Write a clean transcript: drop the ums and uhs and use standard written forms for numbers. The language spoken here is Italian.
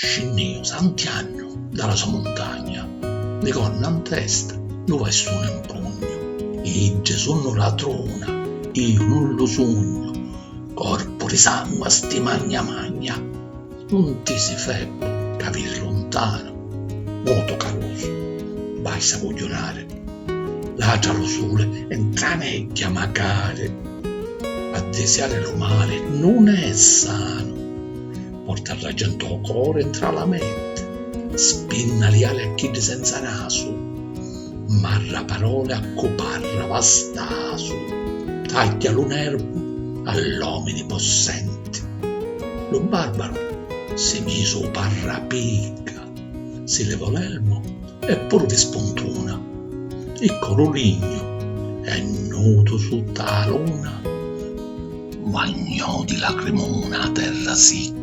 Scenneo Santiano dalla sua montagna, le corna in testa, lo bastone in pugno. I Gesù la trona, io non lo sogno, corpo di sangue a sti magna magna. Non ti si febbo, capir lontano, moto caroso, vai a voglionare. Lascia lo sole, entraneggia magari, a desiare lo male non è sano. Porta la gente al cuore tra la mente, spinna gli occhi senza naso, marra parole a coparra vastaso, taglia lo nervo all'uomini possenti. Lo barbaro si miso parra picca, si levò l'elmo e pur vi spuntuna, il coroligno è nudo su la luna, bagnò di lacrimona a terra secca.